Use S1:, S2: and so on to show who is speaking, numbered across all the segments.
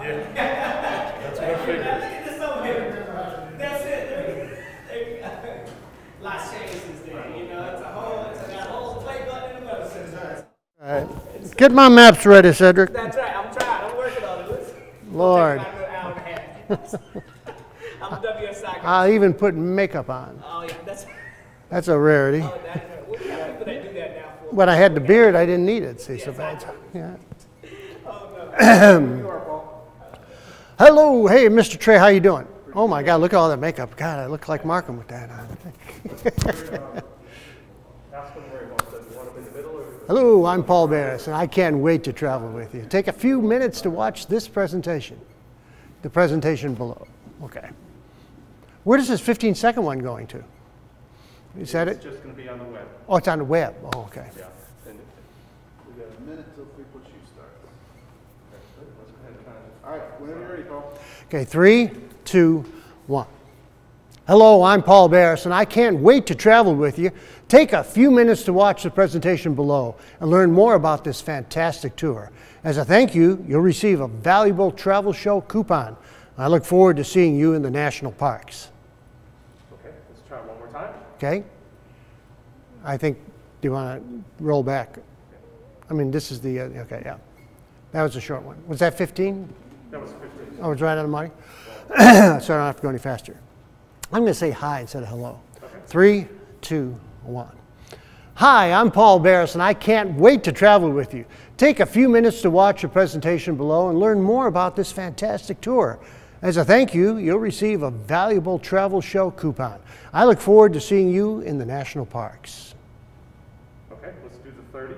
S1: Yeah. That's what I figured.
S2: Look at this over here. That's it. There you go. Lots changes there. You know, it's a whole play button in the middle.
S3: All right. Get my maps ready, Cedric.
S2: That's right. I'm trying. I'm working on it.
S3: Lord.
S2: Take about an hour and a half. I'm a WSI.
S3: I'll even put makeup on.
S2: Oh, yeah.
S3: That's a rarity.
S2: Oh, we have people that do that now.
S3: When I had the beard, I didn't need it. See, so bad. Yeah.
S2: Oh, no.
S3: Hello, hey, Mr. Trey, how you doing? Oh my God, look at all that makeup. God, I look like Markham with that on. Hello, I'm Paul Barris, and I can't wait to travel with you. Take a few minutes to watch this presentation. The presentation below. Okay. Where does this 15-second one going to? Is that it?
S1: It's just going to be on the web.
S3: Oh, it's on the web. Oh, okay.
S1: Yeah. And we got a minute till 3 plus you start. Okay, let's go ahead and try it. All right, whenever you're ready, Paul.
S3: Okay, 3, 2, 1. Hello, I'm Paul Barris, and I can't wait to travel with you. Take a few minutes to watch the presentation below and learn more about this fantastic tour. As a thank you, you'll receive a valuable travel show coupon. I look forward to seeing you in the national parks.
S1: Okay, let's try it one more time.
S3: Okay? I think, do you want to roll back? I mean, this is the, okay, yeah. That was a short one. Was that 15?
S1: That was 15.
S3: Oh, it's right on the money? So I don't have to go any faster. I'm going to say hi instead of hello.
S1: Okay.
S3: 3, 2, 1. Hi, I'm Paul Barris, and I can't wait to travel with you. Take a few minutes to watch the presentation below and learn more about this fantastic tour. As a thank you, you'll receive a valuable travel show coupon. I look forward to seeing you in the national parks.
S1: Okay, let's do the 30.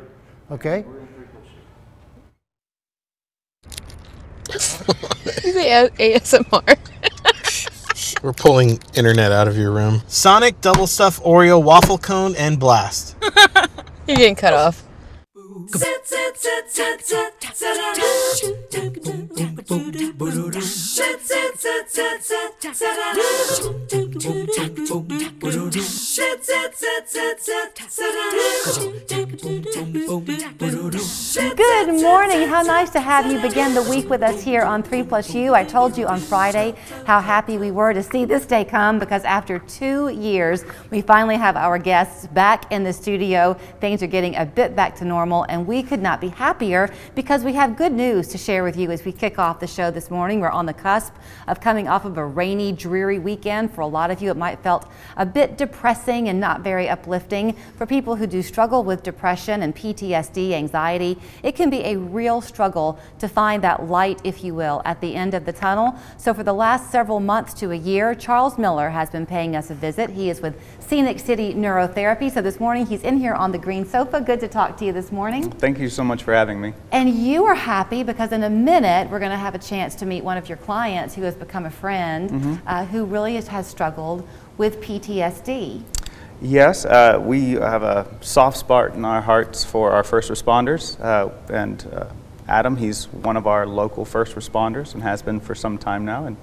S3: Okay?
S4: You say ASMR.
S5: We're pulling internet out of your room.
S6: Sonic, double stuffed Oreo, waffle cone, and blast.
S4: You're getting cut off.
S7: Good morning. How nice to have you begin the week with us here on 3+U. I told you on Friday how happy we were to see this day come, because after 2 years, we finally have our guests back in the studio. Things are getting a bit back to normal, and we could not be happier because we have good news to share with you as we kick off the show this morning. We're on the cusp of coming off of a rainy, dreary weekend. For a lot of you, it might have felt a bit depressing and not very uplifting. For people who do struggle with depression and PTSD, anxiety, it can be a real struggle to find that light, if you will, at the end of the tunnel. So for the last several months to a year, Charles Muller has been paying us a visit. He is with Scenic Neurotherapy. So this morning he's in here on the green sofa. Good to talk to you this morning.
S8: Thank you so much for having me.
S7: And you are happy because in a minute we're going to have a chance to meet one of your clients who has become a friend, who really has struggled with PTSD.
S8: Yes, we have a soft spot in our hearts for our first responders, and Adam, he's one of our local first responders and has been for some time now. And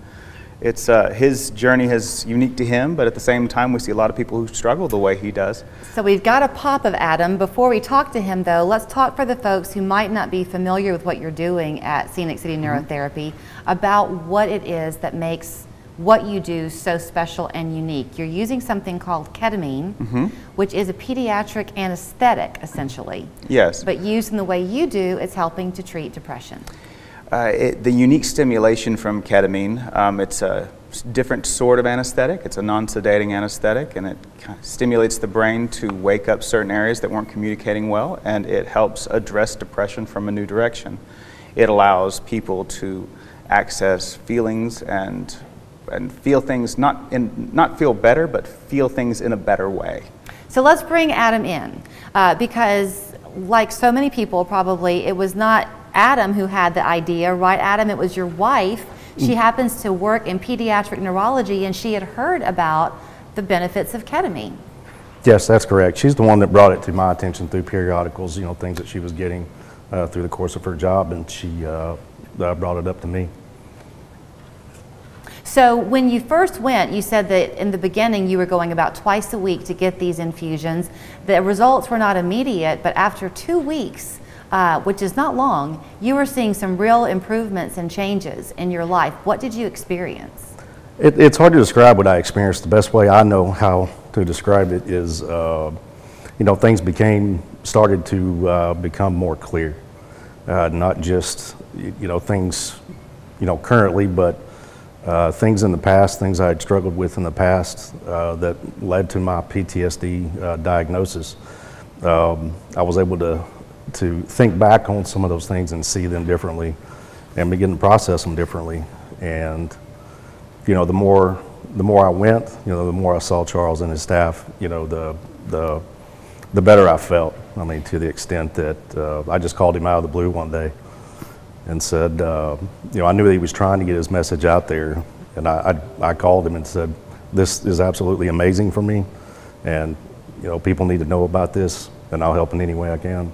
S8: it's his journey is unique to him, but at the same time we see a lot of people who struggle the way he does. So
S7: we've got a pop of Adam. Before we talk to him though, let's talk for the folks who might not be familiar with what you're doing at Scenic Neurotherapy about what it is that makes what you do so special and unique. You're using something called ketamine, which is a pediatric anesthetic essentially.
S8: Yes.
S7: But used in the way you do, it's helping to treat depression.
S8: The unique stimulation from ketamine, it's a different sort of anesthetic. It's a non-sedating anesthetic, and it kind of stimulates the brain to wake up certain areas that weren't communicating well, and it helps address depression from a new direction. It allows people to access feelings and feel things, not feel better, but feel things in a better way.
S7: So let's bring Adam in, because like so many people probably, it was not Adam who had the idea, right Adam? It was your wife. She happens to work in pediatric neurology, and she had heard about the benefits of ketamine.
S9: Yes, that's correct. She's the one that brought it to my attention through periodicals, you know, things that she was getting through the course of her job, and she brought it up to me.
S7: So when you first went, you said that in the beginning you were going about twice a week to get these infusions. The results were not immediate, but after 2 weeks, which is not long, you were seeing some real improvements and changes in your life. What did you experience?
S9: It's hard to describe what I experienced. The best way I know how to describe it is, things started to become more clear. Not just, things, currently, but things in the past, things I had struggled with in the past that led to my PTSD diagnosis. I was able to think back on some of those things and see them differently and begin to process them differently. And, the more I went, the more I saw Charles and his staff, the better I felt. I mean, to the extent that I just called him out of the blue one day and said, I knew he was trying to get his message out there. And I called him and said, this is absolutely amazing for me. And, people need to know about this, and I'll help in any way I can.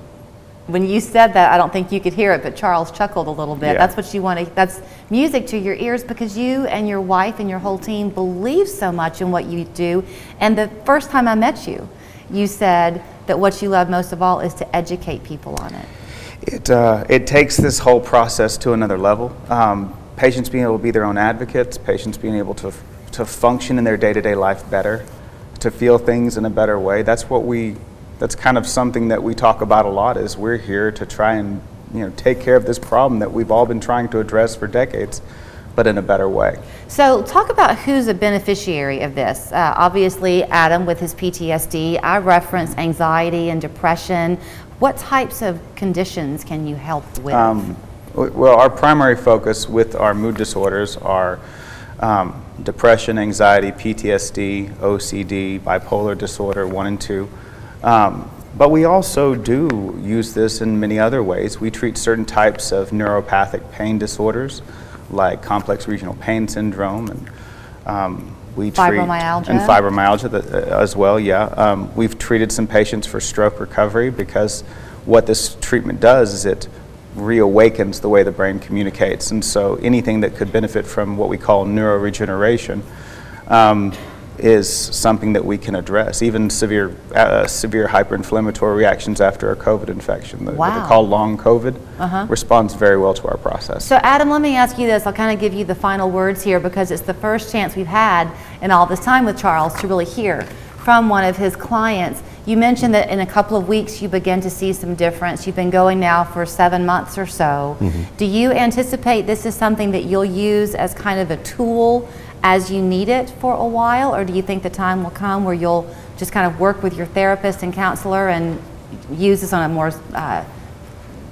S7: When you said that, I don't think you could hear it, but Charles chuckled a little bit.
S8: Yeah.
S7: That's what you want to, that's music to your ears, because you and your wife and your whole team believe so much in what you do. And the first time I met you, you said that what you love most of all is to educate people on it.
S8: It takes this whole process to another level. Patients being able to be their own advocates, patients being able to function in their day-to-day life better, to feel things in a better way. That's kind of something that we talk about a lot, is we're here to try and take care of this problem that we've all been trying to address for decades, but in a better way.
S7: So talk about who's a beneficiary of this. Obviously Adam with his PTSD. I referenced anxiety and depression. What types of conditions can you help with?
S8: Well, our primary focus with our mood disorders are depression, anxiety, PTSD, OCD, bipolar disorder 1 and 2. But we also do use this in many other ways. We treat certain types of neuropathic pain disorders, like complex regional pain syndrome, and we
S7: fibromyalgia.
S8: And fibromyalgia as well. Yeah, we've treated some patients for stroke recovery, because what this treatment does is it reawakens the way the brain communicates, and so anything that could benefit from what we call neuroregeneration is something that we can address. Even severe hyperinflammatory reactions after a COVID infection, what they call long COVID, responds very well to our process.
S7: So Adam, let me ask you this. I'll kind of give you the final words here, because it's the first chance we've had in all this time with Charles to really hear from one of his clients. You mentioned that in a couple of weeks you begin to see some difference. You've been going now for 7 months or so. Do you anticipate this is something that you'll use as kind of a tool as you need it for a while, or do you think the time will come where you'll just kind of work with your therapist and counselor and use this on a more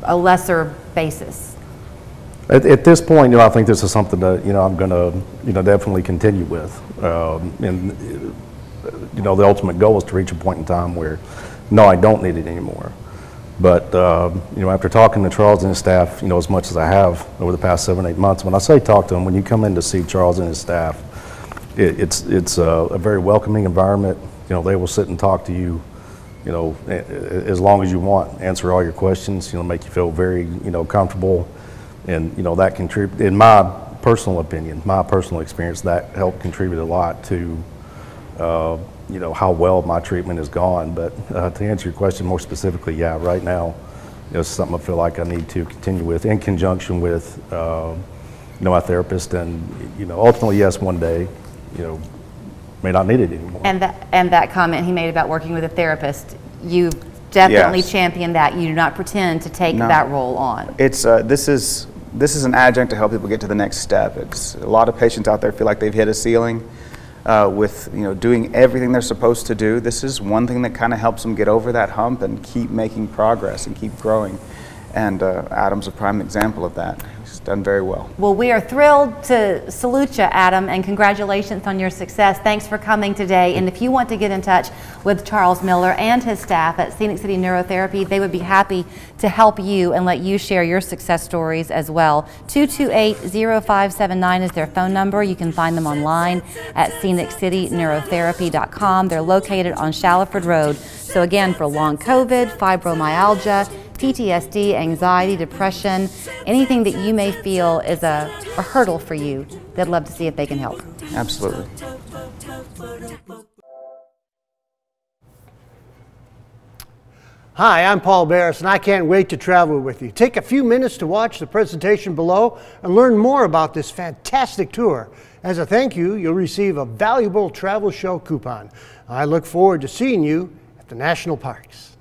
S7: a lesser basis?
S9: At this point, I think this is something that I'm going to definitely continue with, and the ultimate goal is to reach a point in time where no, I don't need it anymore. But after talking to Charles and his staff, as much as I have over the past 7 or 8 months, when I say talk to them, when you come in to see Charles and his staff, it's a very welcoming environment. They will sit and talk to you, as long as you want, answer all your questions, make you feel very, comfortable, and that contribute. In my personal opinion, my personal experience, that helped contribute a lot to how well my treatment has gone. But to answer your question more specifically, yeah, right now, it's something I feel like I need to continue with in conjunction with, my therapist, and ultimately, yes, one day, may not need it anymore.
S7: And that comment he made about working with a therapist, you definitely champion that. You do not pretend to take that role on.
S8: It's this is an adjunct to help people get to the next step. It's a lot of patients out there feel like they've hit a ceiling. With doing everything they're supposed to do. This is one thing that kind of helps them get over that hump and keep making progress and keep growing. And Adam's a prime example of that. He's done very well.
S7: Well, we are thrilled to salute you, Adam, and congratulations on your success. Thanks for coming today. And if you want to get in touch with Charles Muller and his staff at Scenic City Neurotherapy, they would be happy to help you and let you share your success stories as well. 228-0579 is their phone number. You can find them online at sceniccityneuroTherapy.com. They're located on Shallowford Road. So again, for long COVID, fibromyalgia, PTSD, anxiety, depression, anything that you may feel is a hurdle for you, they'd love to see if they can help.
S8: Absolutely.
S3: Hi, I'm Paul Barris, and I can't wait to travel with you. Take a few minutes to watch the presentation below and learn more about this fantastic tour. As a thank you, you'll receive a valuable travel show coupon. I look forward to seeing you at the national parks.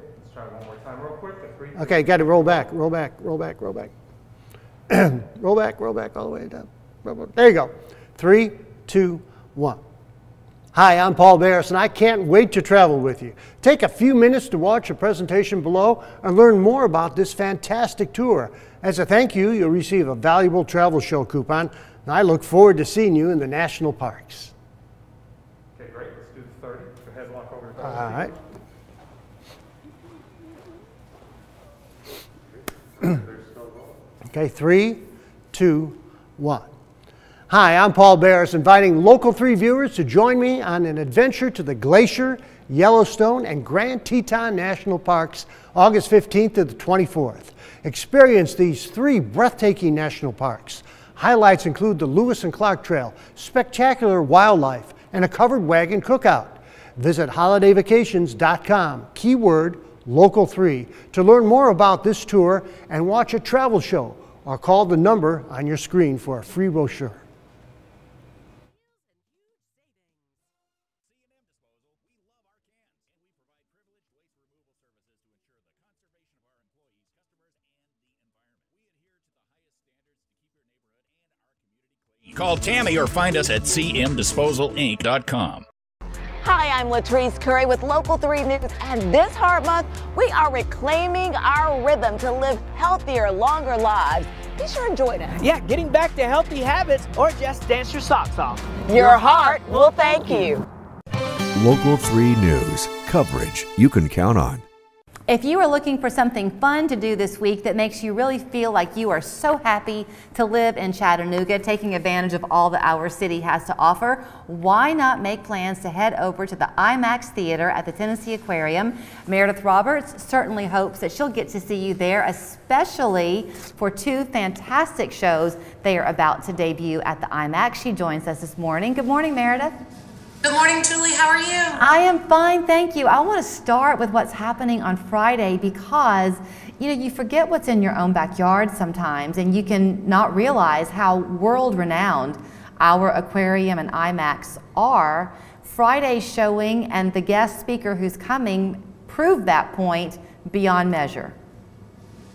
S1: Okay, let's try one more time real quick.
S3: Okay, got to roll back, roll back, roll back, roll back. Roll back all the way down. There you go. 3, 2, 1. Hi, I'm Paul Barris, and I can't wait to travel with you. Take a few minutes to watch the presentation below and learn more about this fantastic tour. As a thank you, you'll receive a valuable travel show coupon, and I look forward to seeing you in the national parks.
S1: Okay, great. Let's do the 30. Go ahead and walk over to 30.
S3: All right. Okay, 3, 2, 1. Hi, I'm Paul Barris, inviting Local 3 viewers to join me on an adventure to the Glacier, Yellowstone, and Grand Teton National Parks, August 15th to the 24th. Experience these 3 breathtaking national parks. Highlights include the Lewis and Clark Trail, spectacular wildlife, and a covered wagon cookout. Visit holidayvacations.com, keyword Local 3, to learn more about this tour and watch a travel show, or call the number on your screen for a free brochure.
S10: Call Tammy or find us at cmdisposalinc.com.
S11: Hi, I'm Latrice Curry with Local 3 News, and this Heart Month, we are reclaiming our rhythm to live healthier, longer lives. Be sure and join us.
S2: Yeah, getting back to healthy habits or just dance your socks off.
S11: Your heart will thank you.
S12: Local 3 News, coverage you can count on.
S7: If you are looking for something fun to do this week that makes you really feel like you are so happy to live in Chattanooga, taking advantage of all that our city has to offer, why not make plans to head over to the IMAX Theater at the Tennessee Aquarium? Meredith Roberts certainly hopes that she'll get to see you there, especially for 2 fantastic shows they are about to debut at the IMAX. She joins us this morning. Good morning, Meredith.
S13: Good morning, Julie. How are you?
S7: I am fine, thank you. I want to start with what's happening on Friday because, you know, you forget what's in your own backyard sometimes, and you can not realize how world-renowned our aquarium and IMAX are. Friday's showing and the guest speaker who's coming proved that point beyond measure.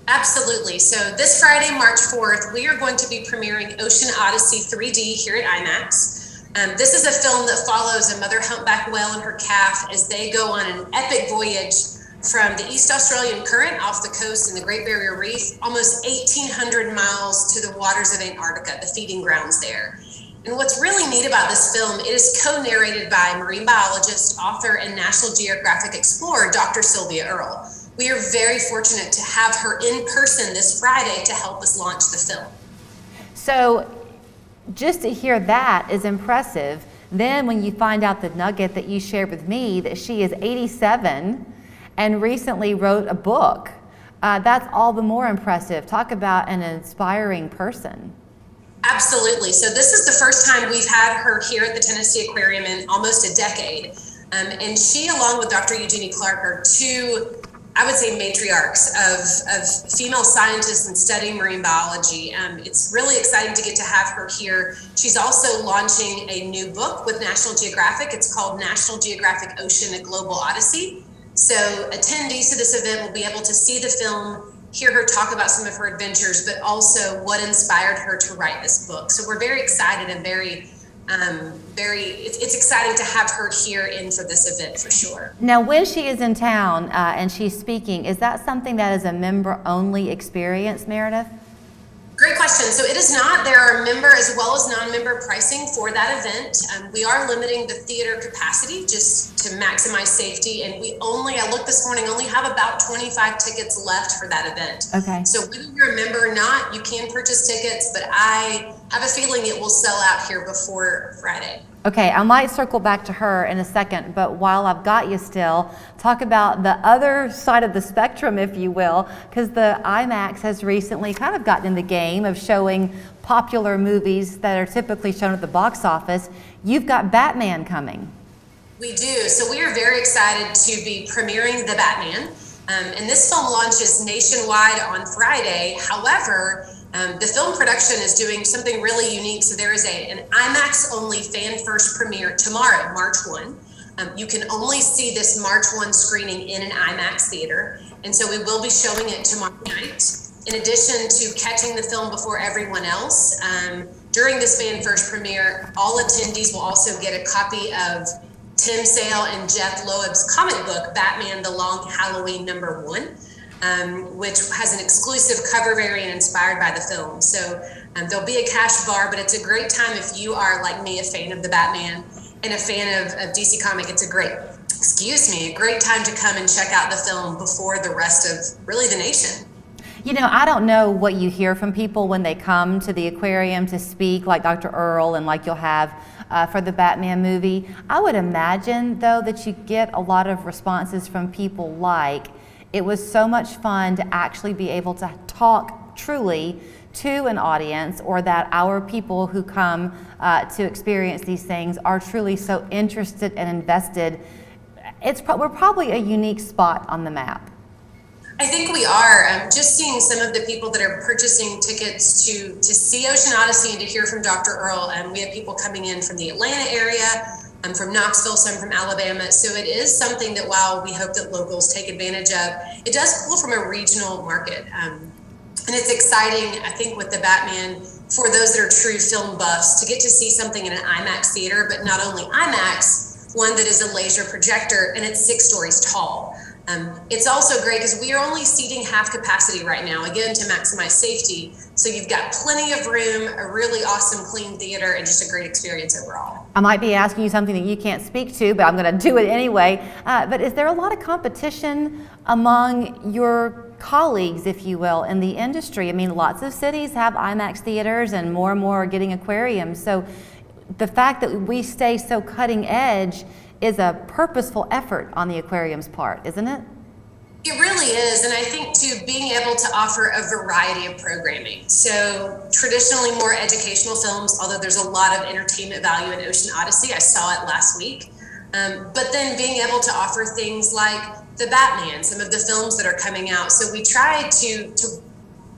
S13: Absolutely. So this Friday, March 4th, we are going to be premiering Ocean Odyssey 3D here at IMAX. This is a film that follows a mother humpback whale and her calf as they go on an epic voyage from the East Australian Current off the coast in the Great Barrier Reef, almost 1,800 miles to the waters of Antarctica, the feeding grounds there. And what's really neat about this film, it is co-narrated by marine biologist, author, and National Geographic explorer, Dr. Sylvia Earle. We are very fortunate to have her in person this Friday to help us launch the film.
S7: So, just to hear that is impressive. Then when you find out the nugget that you shared with me that she is 87 and recently wrote a book, that's all the more impressive. Talk about an inspiring person.
S13: Absolutely. So this is the first time we've had her here at the Tennessee Aquarium in almost a decade. And she, along with Dr. Eugenie Clark, are 2, I would say, matriarchs of female scientists and studying marine biology. It's really exciting to get to have her here. She's also launching a new book with National Geographic. It's called National Geographic Ocean, A Global Odyssey. So attendees to this event will be able to see the film, hear her talk about some of her adventures, but also what inspired her to write this book. So we're very excited and it's exciting to have her here in for this event for sure.
S7: Now, when she is in town and she's speaking, is that something that is a member-only experience, Meredith?
S13: Great question. So it is not. There are member as well as non-member pricing for that event. We are limiting the theater capacity just to maximize safety, and I looked this morning, only have about 25 tickets left for that event.
S7: Okay.
S13: So whether you're a member or not, you can purchase tickets, but I have a feeling it will sell out here before Friday.
S7: Okay, I might circle back to her in a second, but while I've got you still, talk about the other side of the spectrum, if you will, because the IMAX has recently kind of gotten in the game of showing popular movies that are typically shown at the box office. You've got Batman coming.
S13: We do. So we are very excited to be premiering The Batman. And this film launches nationwide on Friday. However, the film production is doing something really unique. So there is an IMAX-only fan-first premiere tomorrow, March 1. You can only see this March 1 screening in an IMAX theater. And so we will be showing it tomorrow night. In addition to catching the film before everyone else, during this fan-first premiere, all attendees will also get a copy of Tim Sale and Jeff Loeb's comic book, Batman: The Long Halloween #1, which has an exclusive cover variant inspired by the film. So there'll be a cash bar, but it's a great time if you are, like me, a fan of the Batman and a fan of DC Comic. It's a great time to come and check out the film before the rest of really the nation.
S7: You know, I don't know what you hear from people when they come to the aquarium to speak, like Dr. Earl and like you'll have for the Batman movie. I would imagine, though, that you get a lot of responses from people like, it was so much fun to actually be able to talk truly to an audience, or that our people who come to experience these things are truly so interested and invested. We're probably a unique spot on the map.
S13: I think we are. Just seeing some of the people that are purchasing tickets to see Ocean Odyssey and to hear from Dr. Earl. We have people coming in from the Atlanta area, from Knoxville, some from Alabama. So it is something that, while we hope that locals take advantage of, it does pull from a regional market. And it's exciting, I think, with the Batman, for those that are true film buffs, to get to see something in an IMAX theater, but not only IMAX, one that is a laser projector, and it's 6 stories tall. It's also great because we are only seating half capacity right now, again, to maximize safety. So you've got plenty of room, a really awesome, clean theater, and just a great experience overall.
S7: I might be asking you something that you can't speak to, but I'm going to do it anyway. But is there a lot of competition among your colleagues, if you will, in the industry? I mean, lots of cities have IMAX theaters and more are getting aquariums. So the fact that we stay so cutting edge is a purposeful effort on the aquarium's part, isn't it?
S13: It really is, and I think too, being able to offer a variety of programming. So traditionally more educational films, although there's a lot of entertainment value in Ocean Odyssey. I saw it last week. But then being able to offer things like the Batman, some of the films that are coming out. So we try to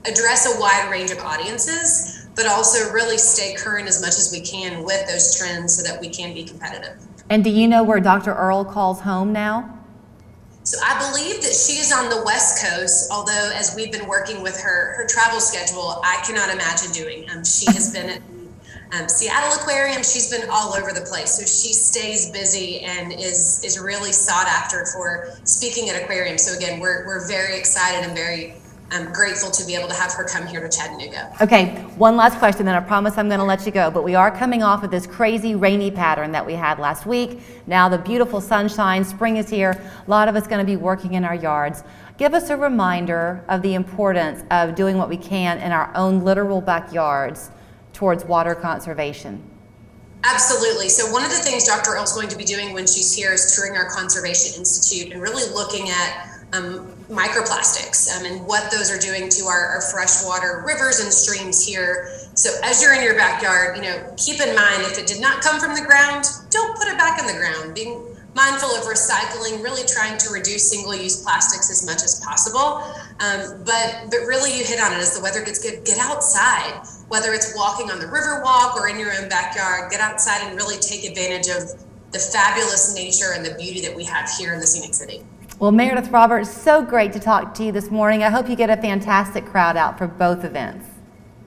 S13: address a wide range of audiences, but also really stay current as much as we can with those trends so that we can be competitive.
S7: And do you know where Dr. Earl calls home now?
S13: So I believe that she is on the West Coast, although as we've been working with her travel schedule, I cannot imagine doing. She has been at Seattle Aquarium. She's been all over the place. So she stays busy and is really sought after for speaking at aquariums. So again, we're very excited and very grateful to be able to have her come here to Chattanooga. Okay, one last question, then I promise I'm going to let you go. But we are coming off of this crazy rainy pattern that we had last week. Now the beautiful sunshine, spring is here. A lot of us going to be working in our yards. Give us a reminder of the importance of doing what we can in our own literal backyards towards water conservation. Absolutely. So one of the things Dr. Earl's going to be doing when she's here is touring our Conservation Institute and really looking at microplastics and what those are doing to our freshwater rivers and streams here. So as you're in your backyard, keep in mind, if it did not come from the ground, don't put it back in the ground. Being mindful of recycling, really trying to reduce single-use plastics as much as possible. But really you hit on it. As the weather gets good, get outside, whether it's walking on the river walk or in your own backyard, get outside and really take advantage of the fabulous nature and the beauty that we have here in the Scenic City. Well, Meredith Roberts, so great to talk to you this morning. I hope you get a fantastic crowd out for both events.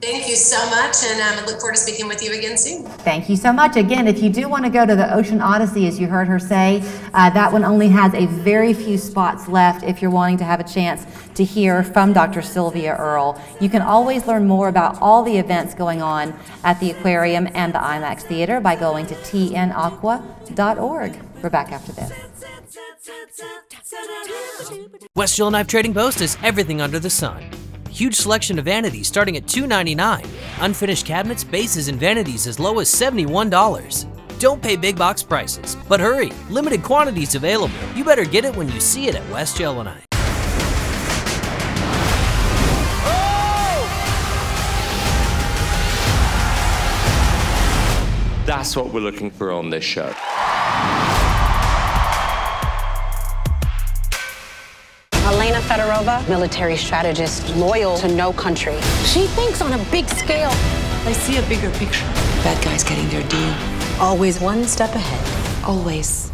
S13: Thank you so much, and I look forward to speaking with you again soon. Thank you so much. Again, if you do want to go to the Ocean Odyssey, as you heard her say, that one only has a very few spots left if you're wanting to have a chance to hear from Dr. Sylvia Earle. You can always learn more about all the events going on at the aquarium and the IMAX Theater by going to tnaqua.org. We're back after this.
S14: West Yellowknife Trading Post has everything under the sun. Huge selection of vanities starting at $2.99. Unfinished cabinets, bases, and vanities as low as $71. Don't pay big box prices, but hurry, limited quantities available. You better get it when you see it at West Yellowknife.
S15: That's what we're looking for on this show.
S16: Elena Fedorova, military strategist, loyal to no country. She thinks on a big scale.
S17: I see a bigger picture. Bad guys getting their deal. Always one step ahead. Always.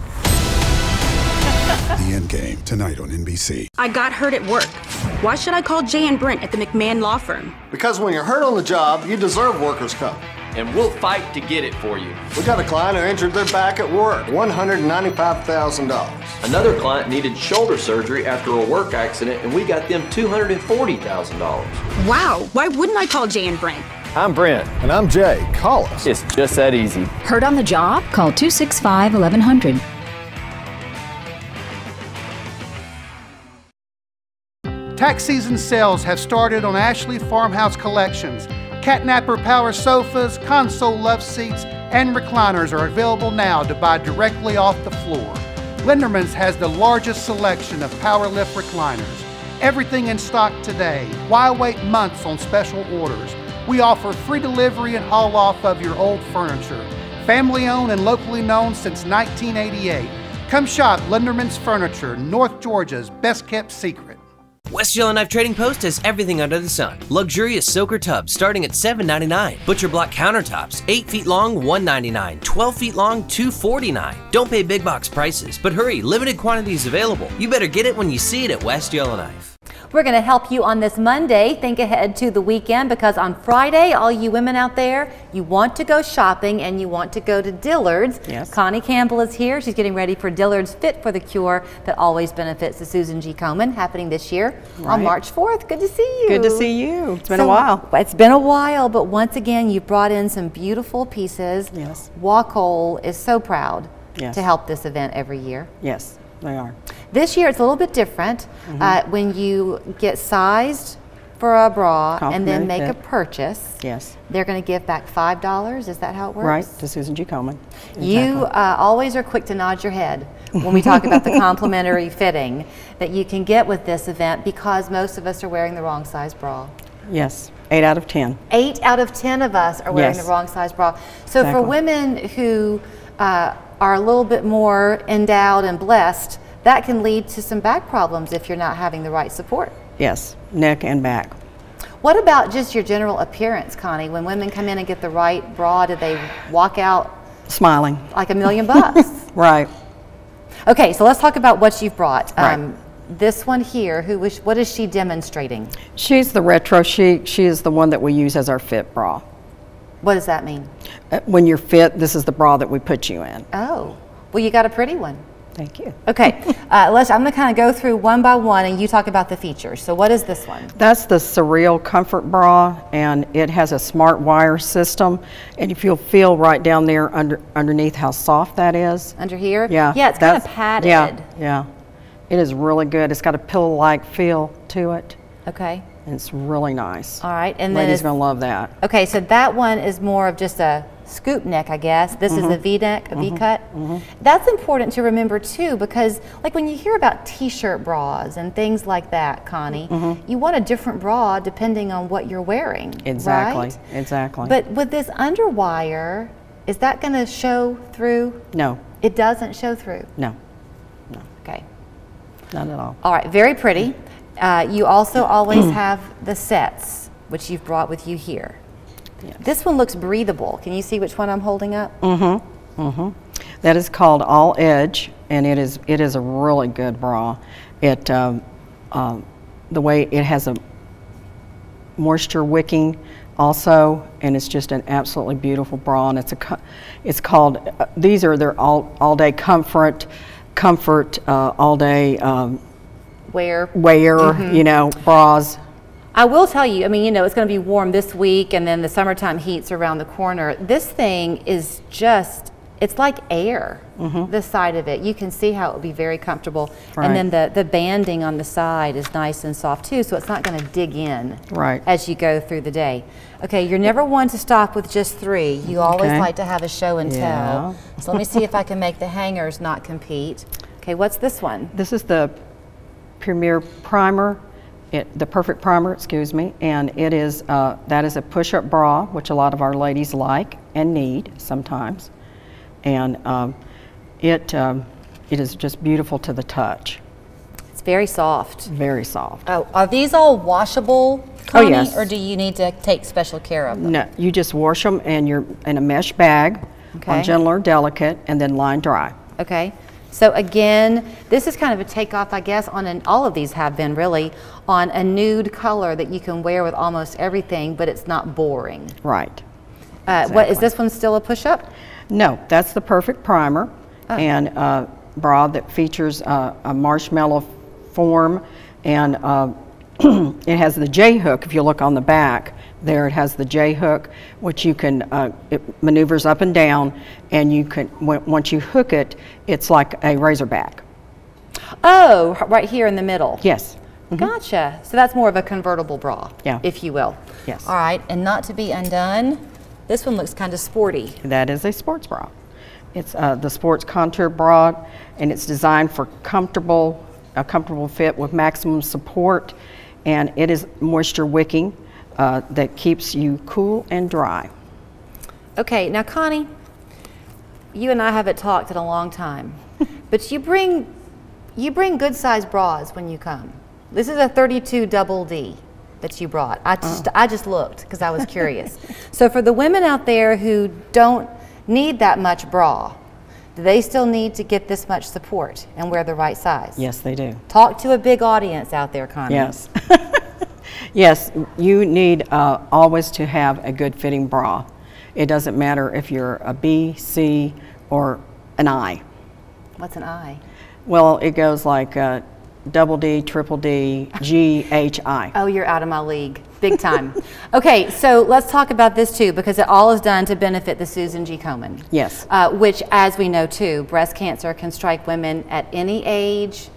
S18: The Endgame, tonight on NBC.
S19: I got hurt at work. Why should I call Jay and Brent at the McMahon Law Firm?
S20: Because when you're hurt on the job, you deserve workers' comp.
S21: And we'll fight to get it for you.
S20: We got a client who injured their back at work, $195,000.
S21: Another client needed shoulder surgery after a work accident, and we got them $240,000.
S19: Wow, why wouldn't I call Jay and Brent?
S21: I'm Brent.
S20: And I'm Jay. Call us.
S21: It's just that easy.
S22: Hurt on the job? Call 265-1100.
S1: Tax season sales have started on Ashley Farmhouse Collections. Catnapper power sofas, console love seats, and recliners are available now to buy directly off the floor. Linderman's has the largest selection of power lift recliners. Everything in stock today. Why wait months on special orders? We offer free delivery and haul off of your old furniture. Family owned and locally known since 1988. Come shop Linderman's Furniture, North Georgia's best kept secret.
S14: West Yellow Knife Trading Post has everything under the sun. Luxurious soaker tubs starting at $7.99. Butcher block countertops, 8 feet long, $1.99. 12 feet long, $2.49. Don't pay big box prices, but hurry, limited quantities available. You better get it when you see it at West Yellow Knife.
S7: We're going to help you on this Monday. Think ahead to the weekend, because on Friday, all you women out there, you want to go shopping and you want to go to Dillard's.
S23: Yes.
S7: Connie Campbell is here. She's getting ready for Dillard's Fit for the Cure that always benefits the Susan G. Komen, happening this year on March 4th. Good to see you.
S23: Good to see you. It's been a while.
S7: It's been a while, but once again, you've brought in some beautiful pieces.
S23: Yes.
S7: Wacol is so proud
S23: Yes.
S7: to help this event every year.
S23: Yes, they are.
S7: This year it's a little bit different. When you get sized for a bra and then make a purchase,
S23: yes,
S7: they're going to give back $5. Is that how it works?
S23: Right, to Susan G. Komen.
S7: You always are quick to nod your head when we talk about the complimentary fitting that you can get with this event, because most of us are wearing the wrong size bra.
S23: Yes, 8 out of 10.
S7: 8 out of 10 of us are wearing the wrong size bra. So for women who are a little bit more endowed and blessed, that can lead to some back problems if you're not having the right support.
S23: Yes, neck and back.
S7: What about just your general appearance, Connie? When women come in and get the right bra, do they walk out
S23: smiling
S7: like $1 million bucks?
S23: Right.
S7: Okay, so let's talk about what you've brought.
S23: Right.
S7: This one here, what is she demonstrating?
S23: She's the retro chic. She is the one that we use as our fit bra.
S7: What does that mean?
S23: When you're fit, this is the bra that we put you in.
S7: Oh, well, you got a pretty one.
S23: Thank you.
S7: Okay, I'm going to kind of go through one by one and you talk about the features. So what is this one?
S23: That's the Surreal Comfort Bra, and it has a smart wire system. And if you'll feel right down there underneath how soft that is.
S7: Under here?
S23: Yeah.
S7: Yeah, it's kind of padded.
S23: Yeah, yeah. It is really good. It's got a pillow-like feel to it.
S7: Okay.
S23: And it's really nice.
S7: All right. And then
S23: ladies are going to love that.
S7: Okay, so that one is more of just a scoop neck, I guess. This is a V-neck, a V-cut. That's important to remember too, because like when you hear about t-shirt bras and things like that, Connie, you want a different bra depending on what you're wearing.
S23: Exactly,
S7: right?
S23: exactly.
S7: But with this underwire, is that going to show through?
S23: No.
S7: It doesn't show through?
S23: No. No.
S7: Okay.
S23: Not at all.
S7: All right, very pretty. You also always have the sets, which you've brought with you here. Yes. This one looks breathable. Can you see which one I'm holding up?
S23: That is called All Edge, and it is a really good bra. It the way it has a moisture wicking also, and it's just an absolutely beautiful bra. And it's called these are their all day comfort all day
S7: wear
S23: you know, bras.
S7: I will tell you, I mean, you know, it's going to be warm this week, and then the summertime heat's around the corner. This thing is just, it's like air, the side of it. You can see how it will be very comfortable.
S23: Right.
S7: And then the banding on the side is nice and soft too, so it's not going to dig in as you go through the day. Okay, you're never one to stop with just 3. You always like to have a show and tell. So let me see if I can make the hangers not compete. Okay, what's this one?
S23: This is the Premier Primer. The Perfect Primer, excuse me, and it is that is a push-up bra, which a lot of our ladies like and need sometimes, and it is just beautiful to the touch.
S7: It's very soft.
S23: Very soft.
S7: Oh, are these all washable, Connie,
S23: yes.
S7: or do you need to take special care of them?
S23: No, you just wash them and you're in a mesh bag on gentle or delicate, and then line dry.
S7: Okay. So again, this is kind of a takeoff, I guess, on all of these have been really, on a nude color that you can wear with almost everything, but it's not boring.
S23: Right.
S7: What is this one still a push-up?
S23: No, that's the perfect primer, and bra that features a marshmallow form, and it has the J hook. If you look on the back there, it has the J hook, which you can, it maneuvers up and down, and you can, once you hook it, it's like a razor back.
S7: Oh, right here in the middle.
S23: Yes.
S7: Gotcha. So that's more of a convertible bra, if you will.
S23: Yes.
S7: All right, and not to be undone, this one looks kind of sporty.
S23: That is a sports bra. It's the sports contour bra, and it's designed for a comfortable fit with maximum support, and it is moisture wicking that keeps you cool and dry.
S7: Okay, now Connie, you and I haven't talked in a long time, but you bring good sized bras when you come. This is a 32 double D that you brought. I just looked because I was curious. So for the women out there who don't need that much bra, do they still need to get this much support and wear the right size?
S23: Yes, they do.
S7: Talk to a big audience out there, Connie.
S23: Yes. Yes, you need always to have a good fitting bra. It doesn't matter if you're a B, C, or an I.
S7: What's an I?
S23: Well, it goes like double D, triple D, G, H, I.
S7: Oh, you're out of my league, big time. Okay, so let's talk about this too, because it all is done to benefit the Susan G. Komen.
S23: Yes.
S7: Which, as we know too, breast cancer can strike women at any age,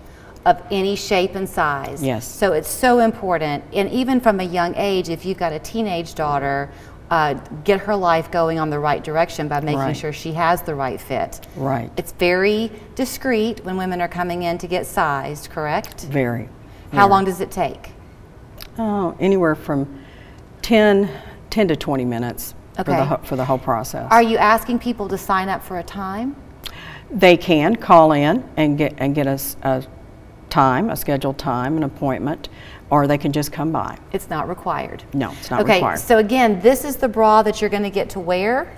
S7: of any shape and size.
S23: Yes.
S7: So it's so important, and even from a young age, if you've got a teenage daughter, get her life going on the right direction by making sure she has the right fit.
S23: Right.
S7: It's very discreet when women are coming in to get sized, correct?
S23: Very.
S7: How long does it take?
S23: Oh, anywhere from 10 to 20 minutes for the whole process.
S7: Are you asking people to sign up for a time?
S23: They can call in and get a scheduled time, an appointment, or they can just come by.
S7: It's not required.
S23: No, it's not required.
S7: Okay, so again, this is the bra that you're going to get to wear.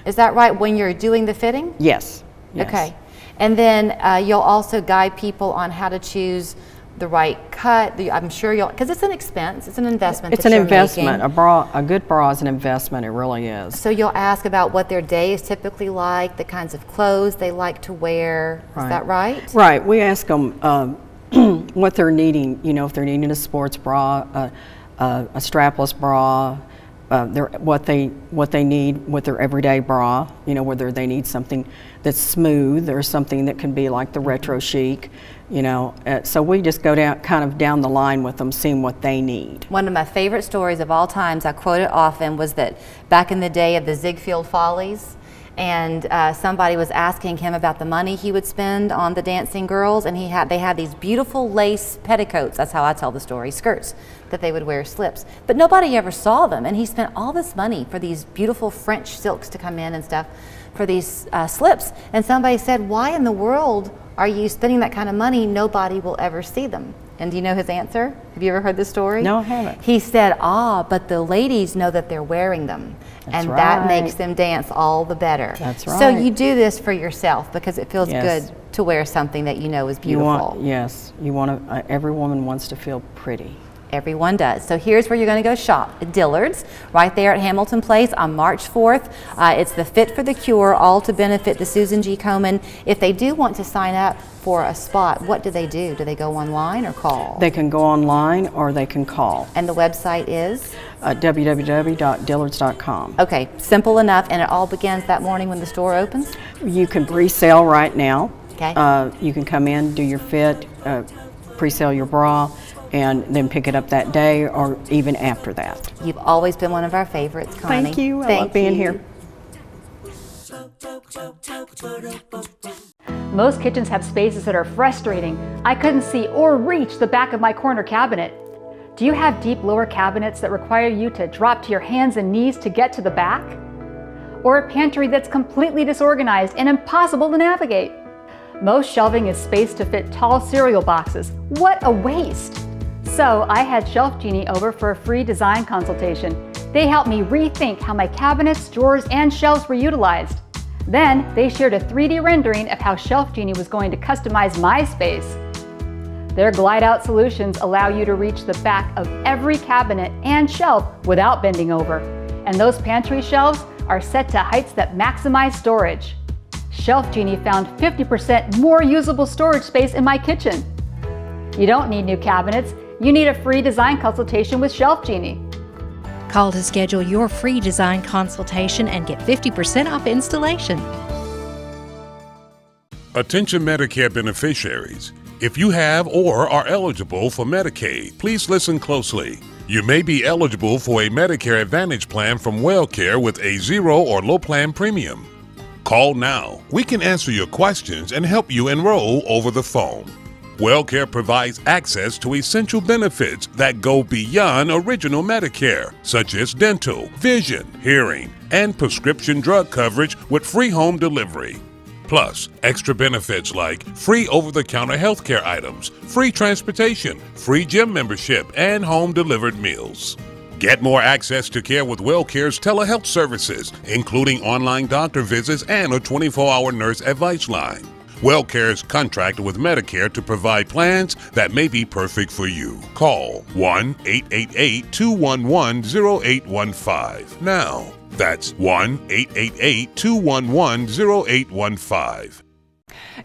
S7: Is that right, when you're doing the fitting?
S23: Yes. Yes.
S7: Okay. And then you'll also guide people on how to choose the right cut. I'm sure you'll, because it's an expense, it's an investment.
S23: It's an investment. A good bra is an investment, it really is.
S7: So you'll ask about what their day is typically like, the kinds of clothes they like to wear. Is that right?
S23: Right. We ask them what they're needing, you know, if they're needing a sports bra, a strapless bra, what they need with their everyday bra, you know, whether they need something that's smooth or something that can be like the retro chic, you know. So we just go down the line with them, seeing what they need.
S7: One of my favorite stories of all times, I quote it often, was that back in the day of the Ziegfeld Follies, and somebody was asking him about the money he would spend on the dancing girls, and they had these beautiful lace petticoats, that's how I tell the story, skirts, that they would wear slips. But nobody ever saw them, and he spent all this money for these beautiful French silks to come in and stuff for these slips. And somebody said, why in the world are you spending that kind of money? Nobody will ever see them. And do you know his answer? Have you ever heard this story?
S23: No, I haven't.
S7: He said, but the ladies know that they're wearing them.
S23: That's
S7: and
S23: right.
S7: that makes them dance all the better.
S23: That's right.
S7: So you do this for yourself because it feels good to wear something that you know is beautiful.
S23: Every woman wants to feel pretty.
S7: Everyone does. So here's where you're going to go shop at Dillard's, right there at Hamilton Place on March 4th. It's the Fit for the Cure, all to benefit the Susan G. Komen. If they do want to sign up for a spot, what do they do? Do they go online or call?
S23: They can go online or they can call.
S7: And the website is?
S23: www.dillards.com.
S7: Okay, simple enough, and it all begins that morning when the store opens?
S23: You can pre-sale right now.
S7: Okay.
S23: You can come in, do your fit, pre-sale your bra, and then pick it up that day or even after that.
S7: You've always been one of our favorites, Connie.
S23: Thank you. I love being here.
S4: Most kitchens have spaces that are frustrating. I couldn't see or reach the back of my corner cabinet. Do you have deep lower cabinets that require you to drop to your hands and knees to get to the back? Or a pantry that's completely disorganized and impossible to navigate? Most shelving is spaced to fit tall cereal boxes. What a waste! So I had Shelf Genie over for a free design consultation. They helped me rethink how my cabinets, drawers, and shelves were utilized. Then they shared a 3D rendering of how Shelf Genie was going to customize my space. Their glide-out solutions allow you to reach the back of every cabinet and shelf without bending over. And those pantry shelves are set to heights that maximize storage. Shelf Genie found 50% more usable storage space in my kitchen. You don't need new cabinets. You need a free design consultation with Shelf Genie.
S5: Call to schedule your free design consultation and get 50% off installation.
S6: Attention Medicare beneficiaries. If you have or are eligible for Medicaid, please listen closely. You may be eligible for a Medicare Advantage plan from WellCare with a zero or low plan premium. Call now. We can answer your questions and help you enroll over the phone. WellCare provides access to essential benefits that go beyond original Medicare, such as dental, vision, hearing, and prescription drug coverage with free home delivery. Plus, extra benefits like free over-the-counter healthcare items, free transportation, free gym membership, and home-delivered meals. Get more access to care with WellCare's telehealth services, including online doctor visits and a 24-hour nurse advice line. WellCare is contracted with Medicare to provide plans that may be perfect for you. Call 1-888-211-0815 now. That's 1-888-211-0815.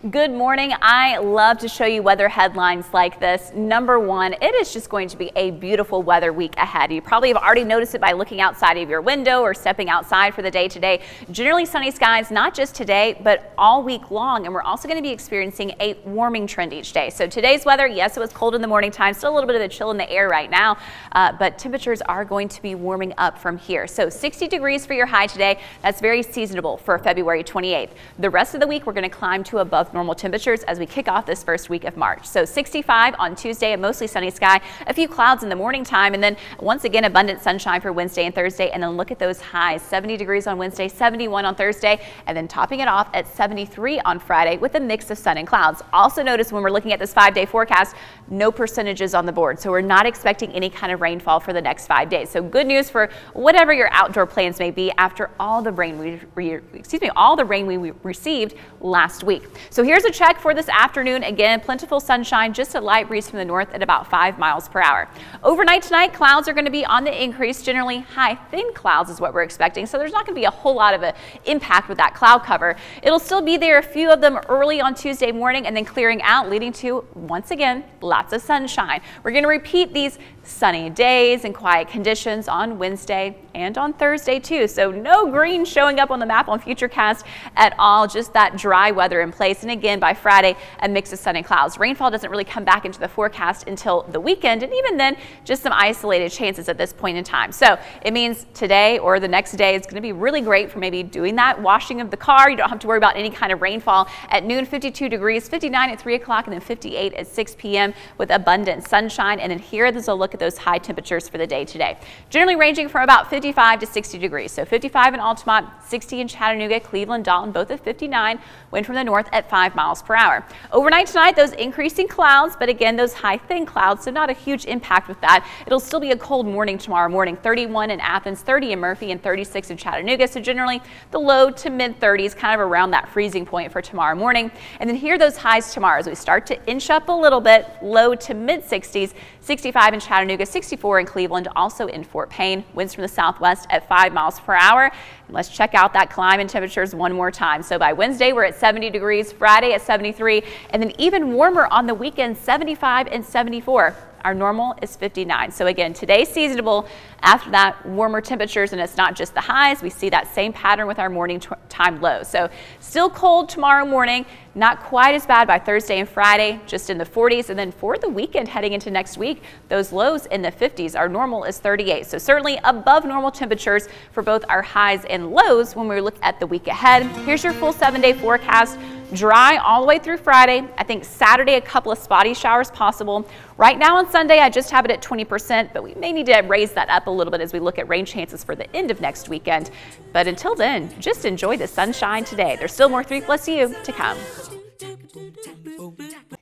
S9: Good morning. I love to show you weather headlines like this. Number one, it is just going to be a beautiful weather week ahead. You probably have already noticed it by looking outside of your window or stepping outside for the day today. Generally sunny skies, not just today, but all week long. And we're also going to be experiencing a warming trend each day. So today's weather, yes, it was cold in the morning time, still a little bit of a chill in the air right now, but temperatures are going to be warming up from here. So 60 degrees for your high today. That's very seasonable for February 28th. The rest of the week, we're going to climb to above normal temperatures as we kick off this first week of March. So 65 on Tuesday, a mostly sunny sky, a few clouds in the morning time, and then once again abundant sunshine for Wednesday and Thursday. And then look at those highs, 70 degrees on Wednesday, 71 on Thursday, and then topping it off at 73 on Friday with a mix of sun and clouds. Also notice when we're looking at this 5-day forecast, no percentages on the board. So we're not expecting any kind of rainfall for the next 5 days. So good news for whatever your outdoor plans may be after all the rain we received last week. So here's a check for this afternoon. Again, plentiful sunshine, just a light breeze from the north at about 5 miles per hour. Overnight tonight, clouds are going to be on the increase. Generally high, thin clouds is what we're expecting. So there's not going to be a whole lot of an impact with that cloud cover. It'll still be there, a few of them early on Tuesday morning and then clearing out, leading to, once again, lots of sunshine. We're going to repeat these sunny days and quiet conditions on Wednesday and on Thursday too. So no green showing up on the map on Futurecast at all, just that dry weather in place. And again, by Friday, a mix of sun and clouds. Rainfall doesn't really come back into the forecast until the weekend, and even then, just some isolated chances at this point in time. So it means today or the next day is going to be really great for maybe doing that washing of the car. You don't have to worry about any kind of rainfall. At noon, 52 degrees, 59 at 3 o'clock, and then 58 at 6 p.m. with abundant sunshine. And then here is a look at those high temperatures for the day today. Generally ranging from about 55 to 60 degrees. So 55 in Altamont, 60 in Chattanooga, Cleveland, Dalton, both at 59. Wind from the north at 5 miles per hour. Overnight tonight, those increasing clouds, but again, those high thin clouds, so not a huge impact with that. It'll still be a cold morning tomorrow morning, 31 in Athens, 30 in Murphy, and 36 in Chattanooga. So generally the low to mid 30s, kind of around that freezing point for tomorrow morning. And then here are those highs tomorrow as we start to inch up a little bit, low to mid 60s, 65 in Chattanooga, 64 in Cleveland, also in Fort Payne. Winds from the southwest at 5 miles per hour. And let's check out that climb and temperatures one more time. So by Wednesday, we're at 70 degrees, Friday at 73, and then even warmer on the weekend, 75 and 74. Our normal is 59. So again, today's seasonable. After that, warmer temperatures, and it's not just the highs. We see that same pattern with our morning time lows. So still cold tomorrow morning, not quite as bad by Thursday and Friday, just in the 40s. And then for the weekend heading into next week, those lows in the 50s. Our normal is 38. So certainly above normal temperatures for both our highs and lows when we look at the week ahead. Here's your full 7-day forecast. Dry all the way through Friday. I think Saturday, a couple of spotty showers possible. Right now on Sunday, I just have it at 20%, but we may need to raise that up a little bit as we look at rain chances for the end of next weekend. But until then, just enjoy the sunshine today. There's still more 3 Plus You to come.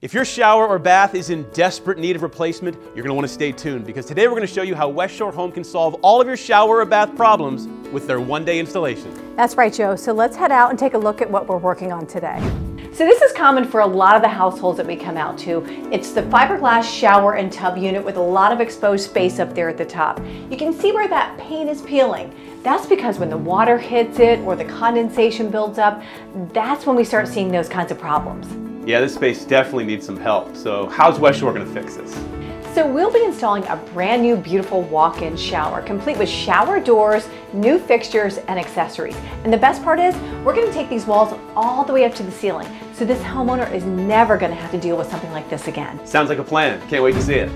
S3: If your shower or bath is in desperate need of replacement, you're going to want to stay tuned because today we're going to show you how West Shore Home can solve all of your shower or bath problems with their one-day installation.
S8: That's right, Joe. So let's head out and take a look at what we're working on today.
S10: So this is common for a lot of the households that we come out to. It's the fiberglass shower and tub unit with a lot of exposed space up there at the top. You can see where that paint is peeling. That's because when the water hits it or the condensation builds up, that's when we start seeing those kinds of problems.
S3: Yeah, this space definitely needs some help. So how's West Shore going to fix this?
S10: So we'll be installing a brand new beautiful walk-in shower, complete with shower doors, new fixtures, and accessories. And the best part is, we're going to take these walls all the way up to the ceiling. So this homeowner is never going to have to deal with something like this again.
S3: Sounds like a plan. Can't wait to see it.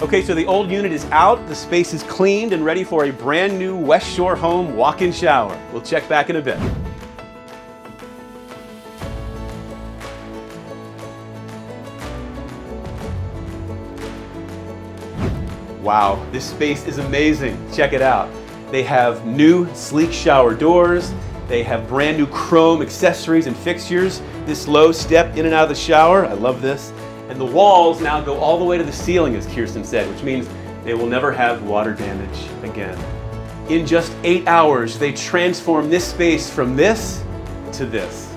S3: Okay, so the old unit is out, the space is cleaned and ready for a brand new West Shore Home walk-in shower. We'll check back in a bit. Wow, this space is amazing. Check it out. They have new sleek shower doors. They have brand new chrome accessories and fixtures. This low step in and out of the shower, I love this. And the walls now go all the way to the ceiling, as Kirsten said, which means they will never have water damage again. In just 8 hours, they transform this space from this to this.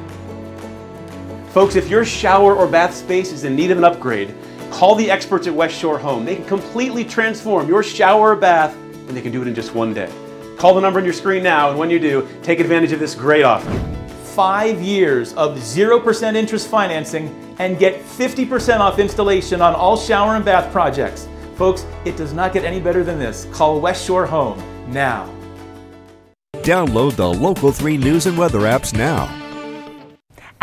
S3: Folks, if your shower or bath space is in need of an upgrade, call the experts at West Shore Home. They can completely transform your shower or bath, and they can do it in just one day. Call the number on your screen now, and when you do, take advantage of this great offer. 5 years of 0% interest financing and get 50% off installation on all shower and bath projects. Folks, it does not get any better than this. Call West Shore Home now.
S12: Download the Local 3 News and Weather apps now.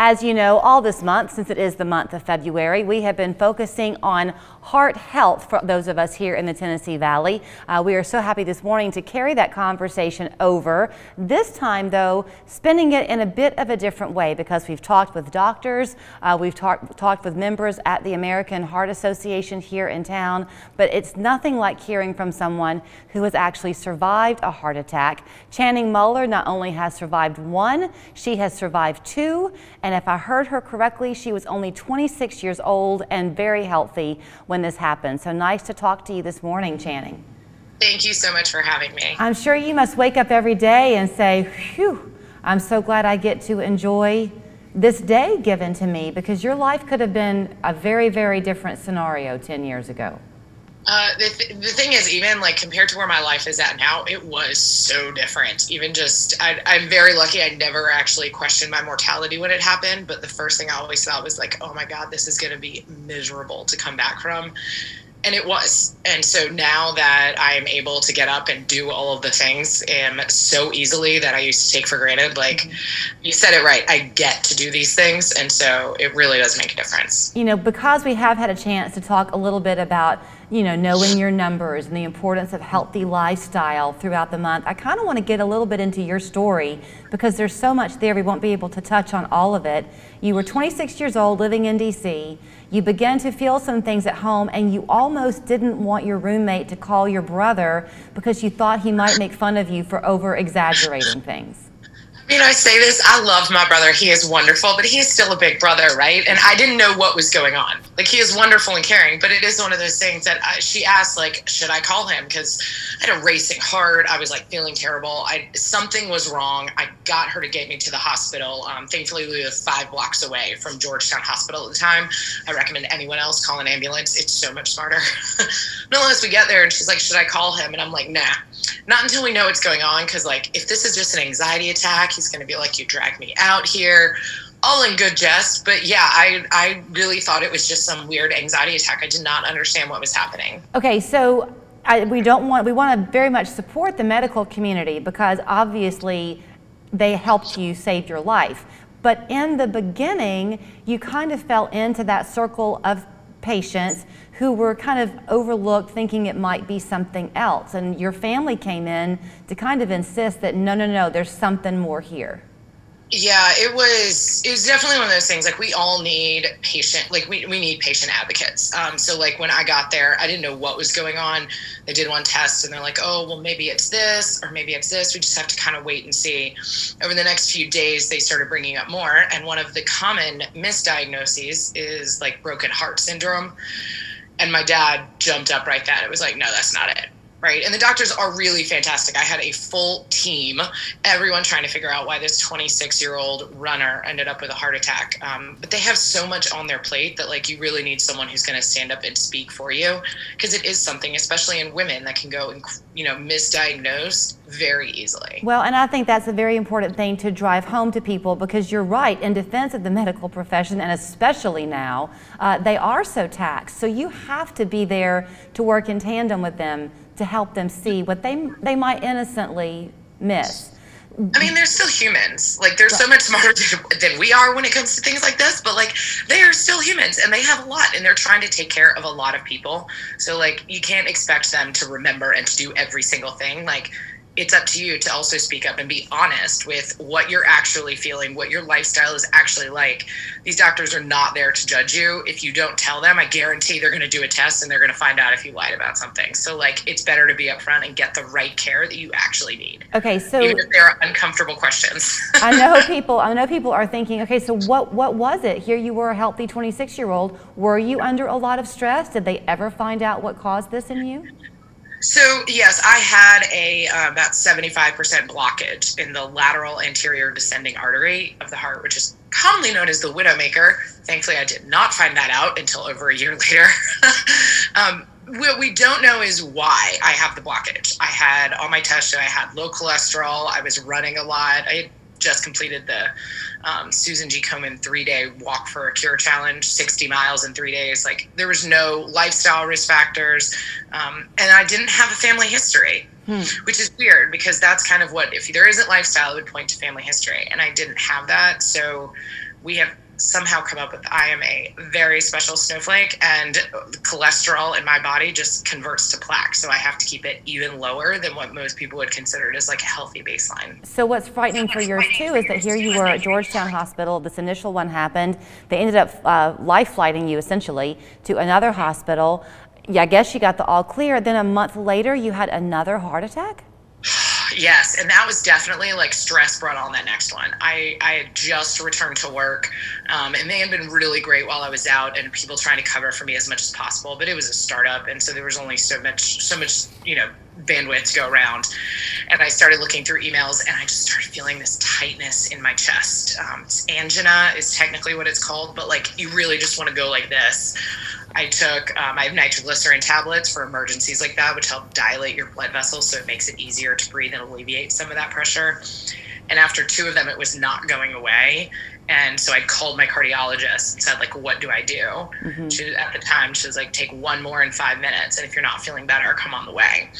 S7: As you know, all this month, since it is the month of February, we have been focusing on heart health for those of us here in the Tennessee Valley. We are so happy this morning to carry that conversation over. This time, though, spinning it in a bit of a different way because we've talked with doctors, we've talked with members at the American Heart Association here in town, but it's nothing like hearing from someone who has actually survived a heart attack. Channing Muller not only has survived one, she has survived two, and if I heard her correctly, she was only 26 years old and very healthy when this happened. So nice to talk to you this morning, Channing.
S24: Thank you so much for having me.
S7: I'm sure you must wake up every day and say, phew, I'm so glad I get to enjoy this day given to me, because your life could have been a very, very different scenario 10 years ago.
S24: The thing is, even like compared to where my life is at now, it was so different. Even just, I'm very lucky I never actually questioned my mortality when it happened. But the first thing I always thought was like, oh my God, this is going to be miserable to come back from. And it was. And so now that I am able to get up and do all of the things so easily that I used to take for granted, like you said it right, I get to do these things. And so it really does make a difference.
S7: You know, because we have had a chance to talk a little bit about, you know, knowing your numbers and the importance of healthy lifestyle throughout the month, I kind of want to get a little bit into your story because there's so much there. We won't be able to touch on all of it. You were 26 years old living in DC. You began to feel some things at home and you almost didn't want your roommate to call your brother because you thought he might make fun of you for over-exaggerating things.
S24: I mean, I say this, I love my brother. He is wonderful, but he is still a big brother, right? And I didn't know what was going on. Like, he is wonderful and caring, but it is one of those things that she asked, like, should I call him? Because I had a racing heart. I was, like, feeling terrible. Something was wrong. I got her to get me to the hospital. Thankfully, we live 5 blocks away from Georgetown Hospital at the time. I recommend anyone else call an ambulance. It's so much smarter. Nonetheless, we get there, and she's like, should I call him? And I'm like, nah. Not until we know what's going on, because, like, if this is just an anxiety attack, he's going to be like, you dragged me out here. All in good jest. But, yeah, I really thought it was just some weird anxiety attack. I did not understand what was happening.
S7: Okay, so we want to very much support the medical community because, obviously, they helped you save your life. But in the beginning, you kind of fell into that circle of patients who were kind of overlooked, thinking it might be something else. And your family came in to kind of insist that, no, there's something more here.
S24: Yeah, it was definitely one of those things. Like, we all need we need patient advocates. So like when I got there, I didn't know what was going on. They did one test and they're like, oh, well, maybe it's this or maybe it's this. We just have to kind of wait and see. Over the next few days, they started bringing up more. And one of the common misdiagnoses is like broken heart syndrome. And my dad jumped up right then. It was like, no, that's not it. Right. And the doctors are really fantastic. I had a full team, everyone trying to figure out why this 26-year-old runner ended up with a heart attack. But they have so much on their plate that like you really need someone who's going to stand up and speak for you, because it is something, especially in women, that can go, misdiagnosed very easily.
S7: Well, and I think that's a very important thing to drive home to people, because you're right, in defense of the medical profession, and especially now, they are so taxed. So you have to be there to work in tandem with them to help them see what they might innocently miss.
S24: I mean, they're still humans. Like, they're so much smarter than we are when it comes to things like this, but like, they are still humans and they have a lot, and they're trying to take care of a lot of people. So like, you can't expect them to remember and to do every single thing. Like, it's up to you to also speak up and be honest with what you're actually feeling, what your lifestyle is actually like. These doctors are not there to judge you. If you don't tell them, I guarantee they're going to do a test and they're going to find out if you lied about something. So like, it's better to be upfront and get the right care that you actually need.
S7: Okay, so
S24: even if there are uncomfortable questions.
S7: I know people are thinking, okay, so what was it? Here you were, a healthy 26-year-old. Were you under a lot of stress? Did they ever find out what caused this in you?
S24: So yes, I had about 75% blockage in the lateral anterior descending artery of the heart, which is commonly known as the widowmaker. Thankfully, I did not find that out until over a year later. What we don't know is why I have the blockage. I had all my tests, I had low cholesterol. I was running a lot. I had just completed the Susan G. Komen 3-day walk for a cure challenge, 60 miles in 3 days. Like, there was no lifestyle risk factors. And I didn't have a family history, which is weird, because that's kind of what, if there isn't lifestyle, it would point to family history. And I didn't have that. So we have somehow come up with, I am a very special snowflake, and cholesterol in my body just converts to plaque. So I have to keep it even lower than what most people would consider as like a healthy baseline.
S7: So what's frightening for yours too is that here you were at Georgetown Hospital. This initial one happened. They ended up life flighting you essentially to another hospital. Yeah, I guess you got the all clear. Then a month later, you had another heart attack?
S24: Yes, and that was definitely like stress brought on that next one. I had just returned to work, and they had been really great while I was out, and people trying to cover for me as much as possible. But it was a startup, and so there was only so much bandwidth to go around. And I started looking through emails, and I just started feeling this tightness in my chest. It's angina is technically what it's called, but like, you really just want to go like this. I took, I have nitroglycerin tablets for emergencies like that, which help dilate your blood vessels, so it makes it easier to breathe and alleviate some of that pressure. And after 2 of them, it was not going away. And so I called my cardiologist and said, like, what do I do? At the time, she was like, take 1 more in 5 minutes. And if you're not feeling better, come on the way.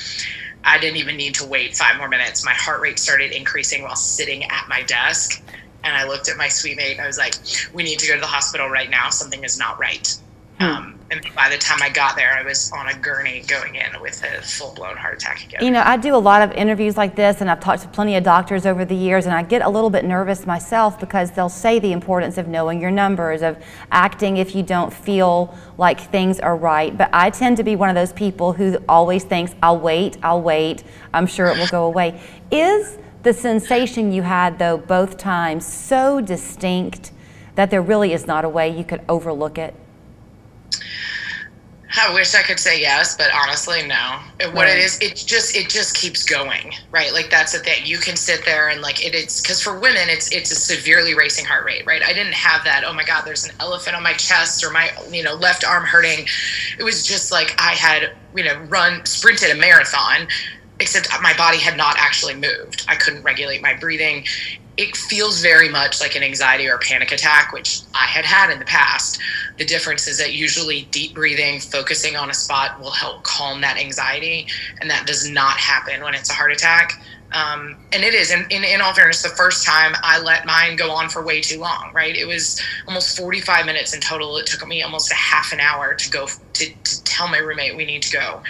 S24: I didn't even need to wait 5 more minutes. My heart rate started increasing while sitting at my desk. And I looked at my suite mate and I was like, we need to go to the hospital right now. Something is not right. And by the time I got there, I was on a gurney going in with a full-blown heart attack again.
S7: You know, I do a lot of interviews like this, and I've talked to plenty of doctors over the years, and I get a little bit nervous myself, because they'll say the importance of knowing your numbers, of acting if you don't feel like things are right. But I tend to be one of those people who always thinks, I'll wait, I'm sure it will go away. Is the sensation you had, though, both times so distinct that there really is not a way you could overlook it?
S24: I wish I could say yes, but honestly, no. What it is, it just keeps going, right? Like, that's the thing. You can sit there and like, it's because for women, it's a severely racing heart rate, right? I didn't have that, oh my God, there's an elephant on my chest, or my, left arm hurting. It was just like I had, sprinted a marathon, except my body had not actually moved. I couldn't regulate my breathing. It feels very much like an anxiety or a panic attack, which I had in the past. The difference is that usually deep breathing, focusing on a spot, will help calm that anxiety, and that does not happen when it's a heart attack. And it is, in all fairness, the first time I let mine go on for way too long, right? It was almost 45 minutes in total. It took me almost a half an hour to go to tell my roommate we need to go.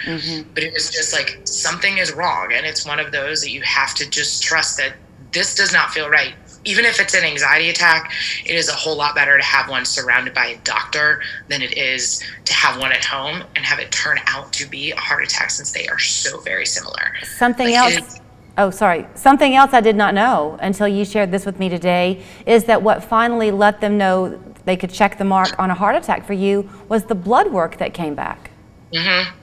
S24: But it was just like, something is wrong. And it's one of those that you have to just trust that this does not feel right. even if it's an anxiety attack, it is a whole lot better to have one surrounded by a doctor than it is to have one at home and have it turn out to be a heart attack, since they are so very similar.
S7: Something else I did not know until you shared this with me today is that what finally let them know they could check the mark on a heart attack for you was the blood work that came back.
S24: Mm-hmm.